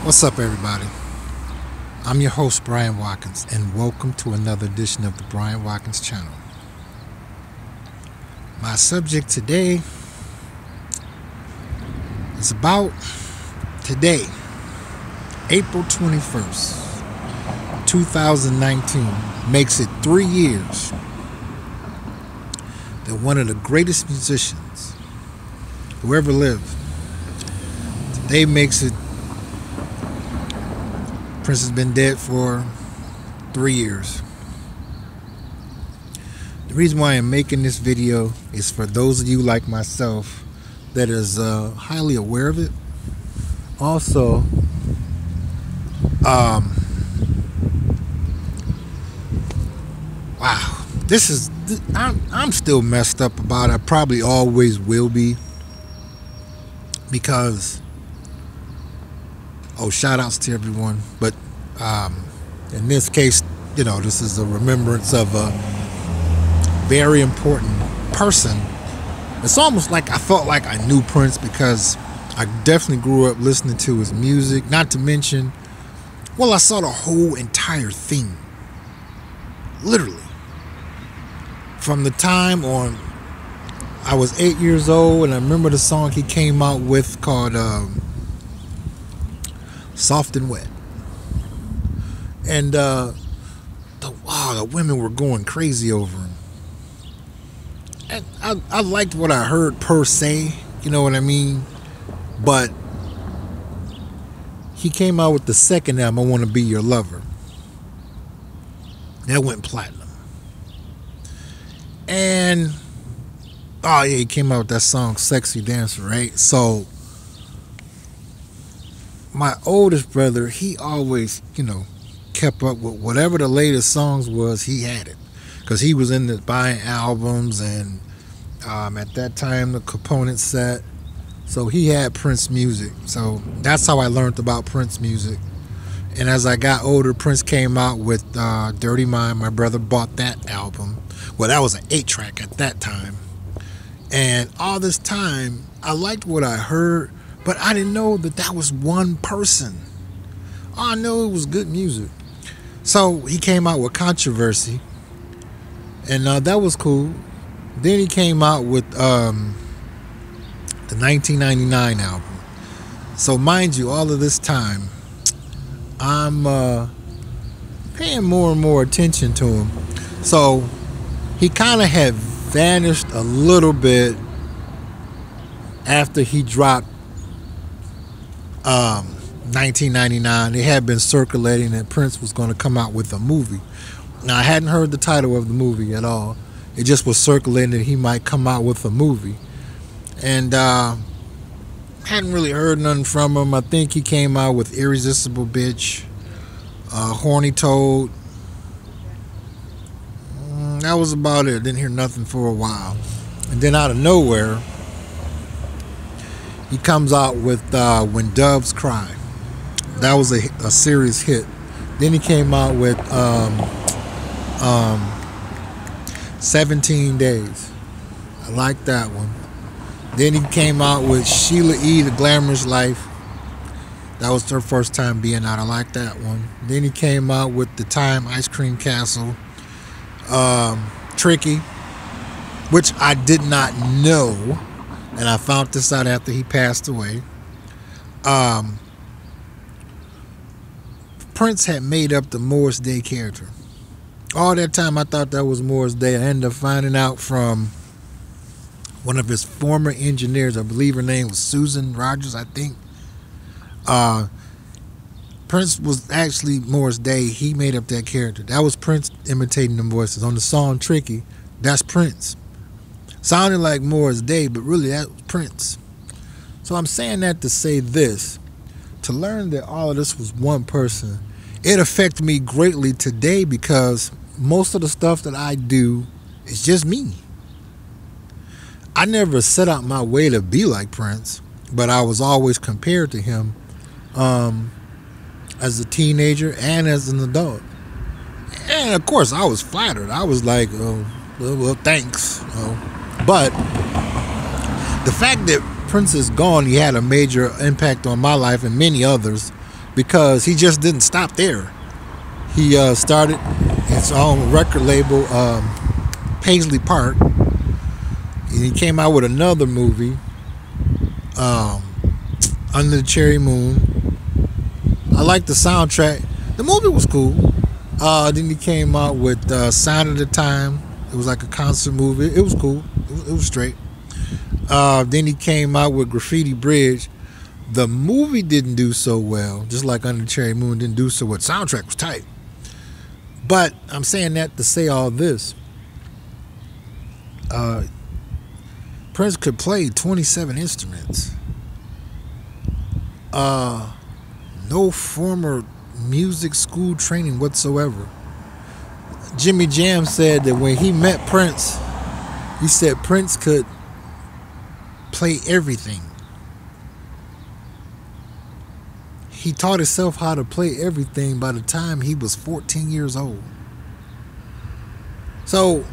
What's up, everybody? I'm your host, Brian Watkins, and welcome to another edition of the Brian Watkins channel. My subject today is about today, April 21st, 2019, makes it 3 years that one of the greatest musicians who ever lived, today makes it. Prince has been dead for 3 years. The reason why I'm making this video is for those of you like myself that is highly aware of it. Also, wow, I'm still messed up about it. I probably always will be, because shout outs to everyone, but in this case, this is a remembrance of a very important person. It's almost like I felt like I knew Prince, because I definitely grew up listening to his music. Not to mention, I saw the whole entire thing, literally, from the time on. I was 8 years old, and I remember the song he came out with called Soft and Wet. And the women were going crazy over him. And I liked what I heard per se, you know what I mean? But he came out with the second album, I Want to Be Your Lover. That went platinum. And he came out with that song Sexy Dancer, right? So my oldest brother, he always, kept up with whatever the latest songs was. He had it, because he was into buying albums, and at that time the component set. So he had Prince music. So that's how I learned about Prince music. And as I got older, Prince came out with Dirty Mind. My brother bought that album. Well, that was an 8-track at that time. And all this time, I liked what I heard, but I didn't know that that was one person. All I knew it was good music. So he came out with Controversy, and that was cool. Then he came out with the 1999 album. So mind you, all of this time, I'm paying more and more attention to him. So he kind of had vanished a little bit after he dropped 1999. It had been circulating that Prince was going to come out with a movie. Now, I hadn't heard the title of the movie at all. It just was circulating that he might come out with a movie. And hadn't really heard nothing from him. I think he came out with Irresistible Bitch, Horny Toad. That was about it. Didn't hear nothing for a while. And then out of nowhere, he comes out with When Doves Cry. That was a serious hit. Then he came out with 17 Days. I like that one. Then he came out with Sheila E., The Glamorous Life. That was her first time being out. I like that one. Then he came out with The Time, Ice Cream Castle, Tricky, which I did not know, and I found this out after he passed away. Prince had made up the Morris Day character. All that time I thought that was Morris Day. I ended up finding out from one of his former engineers. I believe her name was Susan Rogers, I think. Prince was actually Morris Day. He made up that character. That was Prince imitating the voices. On the song Tricky, that's Prince. Sounded like Morris Day, but really that was Prince. So I'm saying that to say this, to learn that all of this was one person. It affected me greatly today, because most of the stuff that I do is just me. I never set out my way to be like Prince, but I was always compared to him as a teenager and as an adult. And of course, I was flattered. I was like, well, thanks. But the fact that Prince is gone, he had a major impact on my life and many others, because he just didn't stop there. He started his own record label, Paisley Park, and he came out with another movie, Under the Cherry Moon. I liked the soundtrack. The movie was cool. Then he came out with Sign of the Time. It was like a concert movie. It was cool. It was straight. Then he came out with Graffiti Bridge. The movie didn't do so well, just like Under the Cherry Moon didn't do so well. Soundtrack was tight. But I'm saying that to say all this. Prince could play 27 instruments. No former music school training whatsoever. Jimmy Jam said that when he met Prince, he said Prince could play everything. He taught himself how to play everything by the time he was 14 years old. So,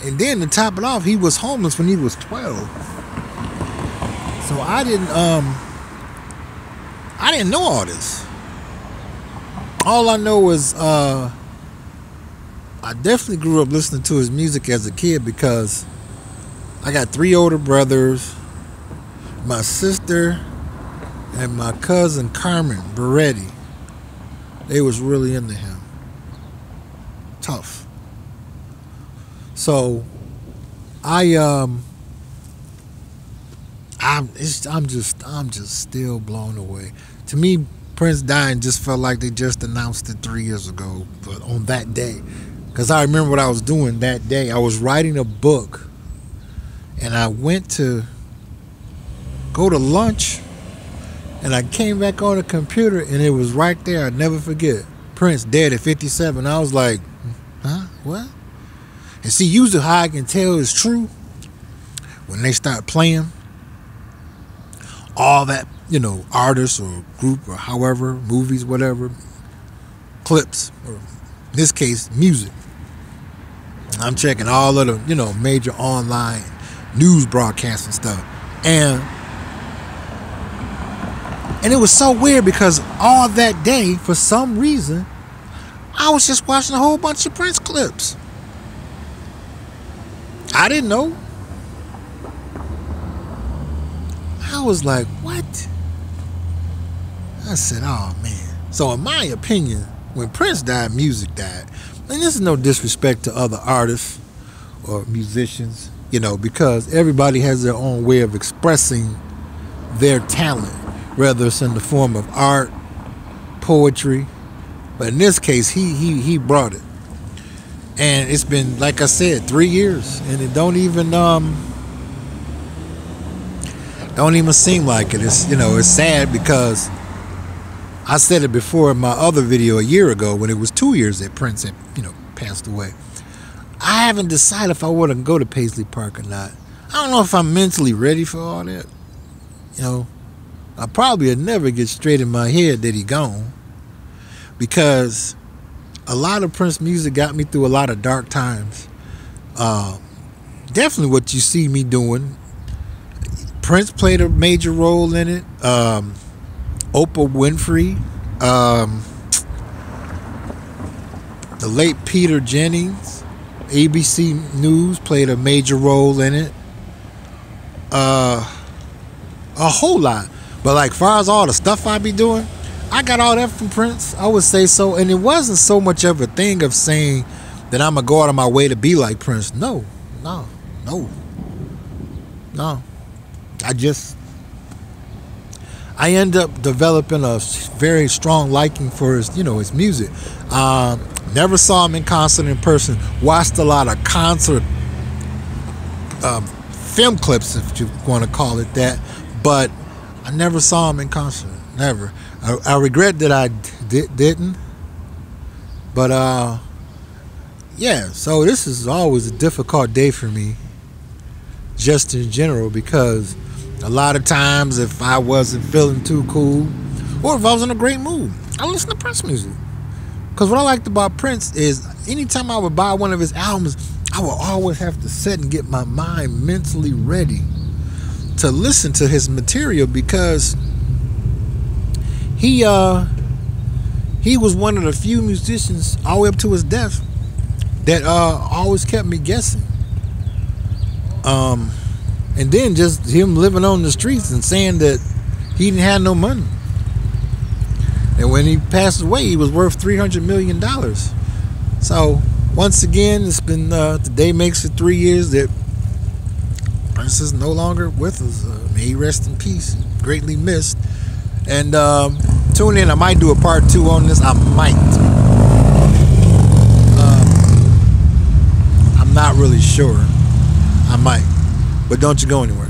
and then to top it off, he was homeless when he was 12. So I didn't know all this. All I know is I definitely grew up listening to his music as a kid because I got 3 older brothers, my sister, and my cousin Carmen Beretti. They was really into him. Tough. So I'm just still blown away. To me, Prince dying just felt like they just announced it 3 years ago, but on that day. Because I remember what I was doing that day. I was writing a book, and I went to go to lunch, and I came back on the computer, and it was right there. I'd never forget. Prince dead at 57. I was like, huh? What? And see, usually how I can tell is true when they start playing all that, artists or group or however, movies, whatever, clips, or in this case, music. I'm checking all of the, major online news broadcasts and stuff. And it was so weird because all that day, for some reason, I was just watching a whole bunch of Prince clips. I didn't know. I was like, what? I said, oh, man. So in my opinion, when Prince died, music died. And this is no disrespect to other artists or musicians, because everybody has their own way of expressing their talent, whether it's in the form of art, poetry. But in this case, he brought it. And it's been, like I said, 3 years, and it don't even seem like it. It's it's sad because I said it before in my other video a year ago when it was 2 years that Prince had passed away. I haven't decided if I want to go to Paisley Park or not. I don't know if I'm mentally ready for all that. I probably would never get straight in my head that he gone, because a lot of Prince music got me through a lot of dark times. Definitely what you see me doing. Prince played a major role in it. Oprah Winfrey. The late Peter Jennings, ABC News, played a major role in it. A whole lot. But like far as all the stuff I be doing, I got all that from Prince. I would say so. And it wasn't so much of a thing of saying that I'm going to go out of my way to be like Prince. No. I end up developing a very strong liking for his, his music. Never saw him in concert in person. Watched a lot of concert film clips, if you want to call it that. But I never saw him in concert. Never. I regret that I didn't. But yeah. So this is always a difficult day for me, just in general, because a lot of times if I wasn't feeling too cool, or if I was in a great mood, I listen to Prince music. Because what I liked about Prince is anytime I would buy one of his albums, I would always have to sit and get my mind mentally ready to listen to his material, because he was one of the few musicians all the way up to his death that always kept me guessing. And then just him living on the streets and saying that he didn't have no money. And when he passed away, he was worth $300 million. So once again, it's been today makes it 3 years that Prince is no longer with us. May he rest in peace. Greatly missed. And tune in. I might do a part 2 on this. I might. I'm not really sure. I might. But don't you go anywhere.